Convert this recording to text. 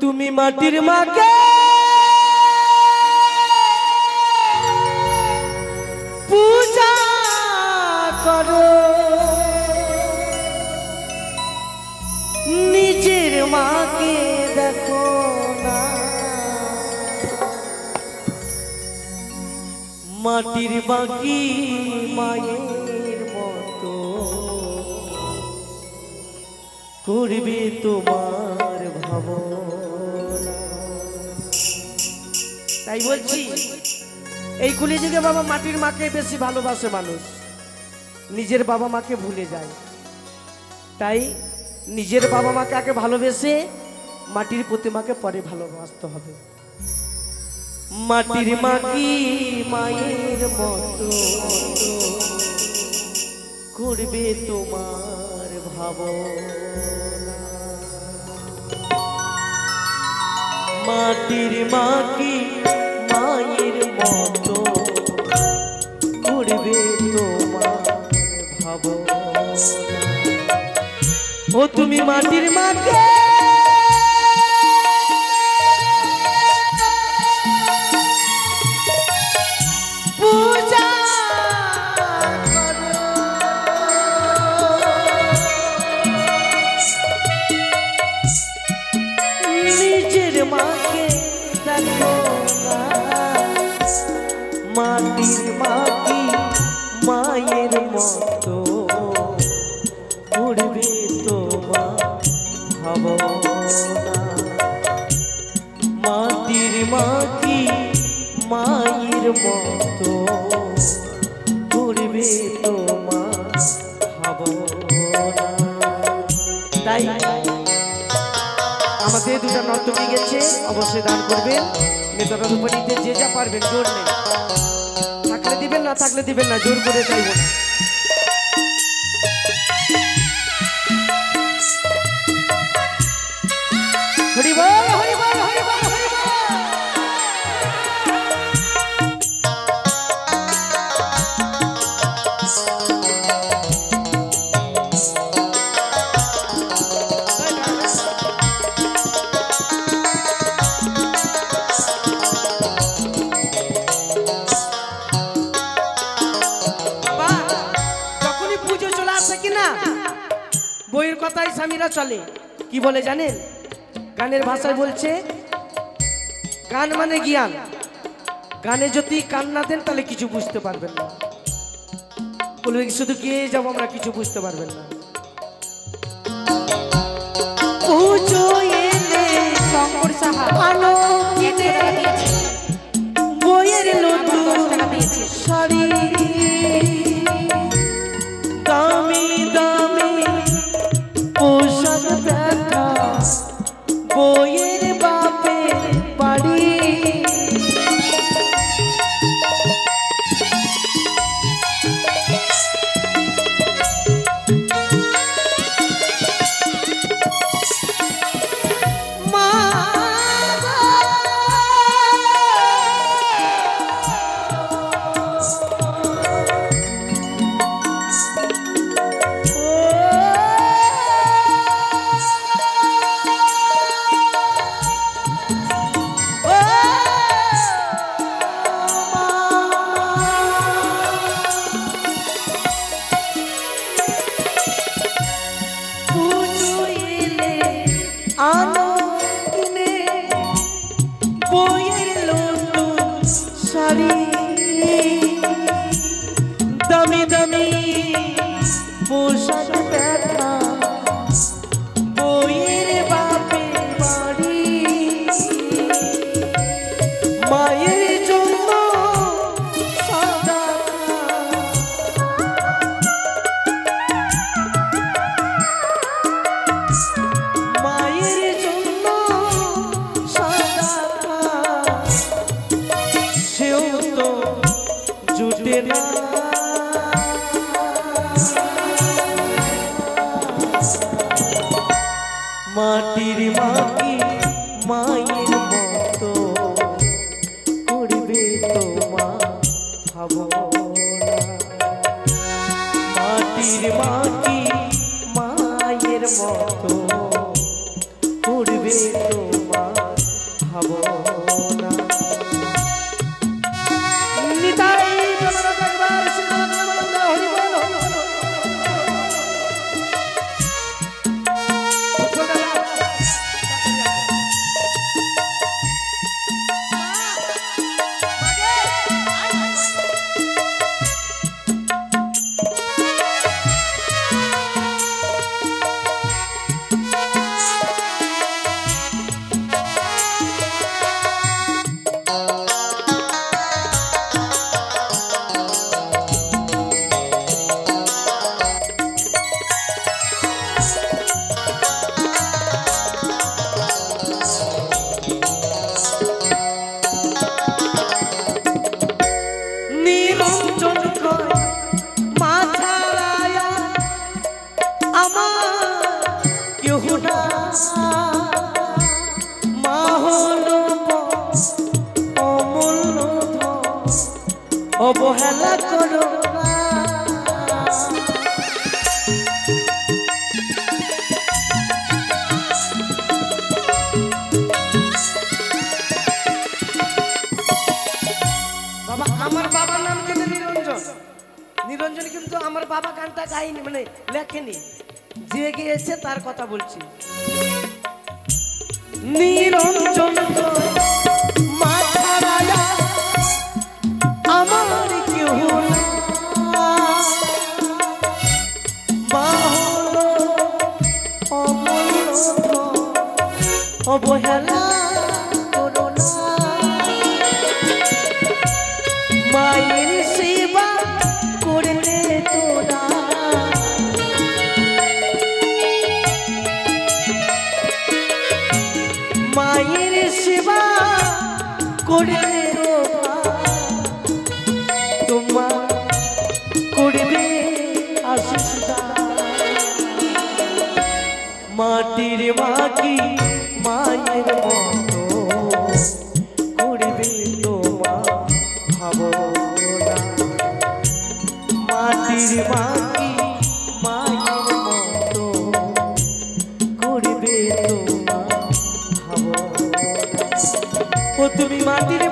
তুমি মাটির মাকে পূজা করো, নিজের মাকে দেখো না। মাটির বাকি মায়ের মতো করবে তোমার ভাবনা। তাই বলছি এই কলিযুগে বাবা মাটির মাকে বেশি ভালোবাসে মানুষ, নিজের বাবা মাকে ভুলে যায়। তাই নিজের বাবা মাকে আগে ভালোবেসে মাটির প্রতিমাকে পরে ভালোবাসতে হবে। মাটির মাকি মায়ের মতো করবে তোমার ভাবনা। মাটির মাকি মায়ের মতো করবে তোমার ভাবনা। ও তুমি মাটির মাকে পূজা করো, নিজের মাকে দেখো না। মাটির মাটি মায়ের মতো করবে তোমার ভাবনা। মাটির মাটি মায়ের মতো করবে তোমার ভাবনা। তাই আমাদের দুটা নর্তকী গেছে, অবশ্যই দান করবেন। নেতারা রূপালীতে যে যা পারবেন, জোর নেই, থাকলে দিবেন না থাকলে দিবেন না, জোর করে চাইব না। হরি বল হরি বল হরি বল হরি বল। যখনই পুজো চলে আসে কিনা বইয়ের কথাই স্বামীরা চলে, কি বলে জানেন? গানের ভাষায় বলছে গান মানে জ্ঞান, গানে যদি কান না দেন তাহলে কিছু বুঝতে পারবেন না। বলবে শুধু গিয়ে যাবো আমরা, কিছু বুঝতে পারবেন না। পুজো এলে শঙ্কর সাহা আলো কিনে বইয়ের নতুন শাড়ি, দামি দামি পোশাক দেখা বইয়ের বাপের বাড়ি। মা আলো কিনে বইয়ের নতুন শাড়ি, দামি দামি পোশাক দেখা বইয়ের বাপের বাড়ি। মায়ের জন্য সাদা মায়ের জন্য সাদা অবহেলা করো না। বাবা আমার বাবার নাম কিন্তু নিরঞ্জন। নিরঞ্জন কিন্তু আমার বাবা গানটা গাইনি, মানে লেখেনি, যে গিয়েছে তার কথা বলছি। নিরঞ্জন আমার কেউ অবহেলা করো না। মায়ের সেবা করলে তোরা মায়ের সেবা করলে তোমার করবে আশিস মাটির মাটি মায়ের মতো করবে তোমার ভাবনা। মাটির মাটি মায়ের মতো করবে তোমার ভাবনা। ও তুমি মাটির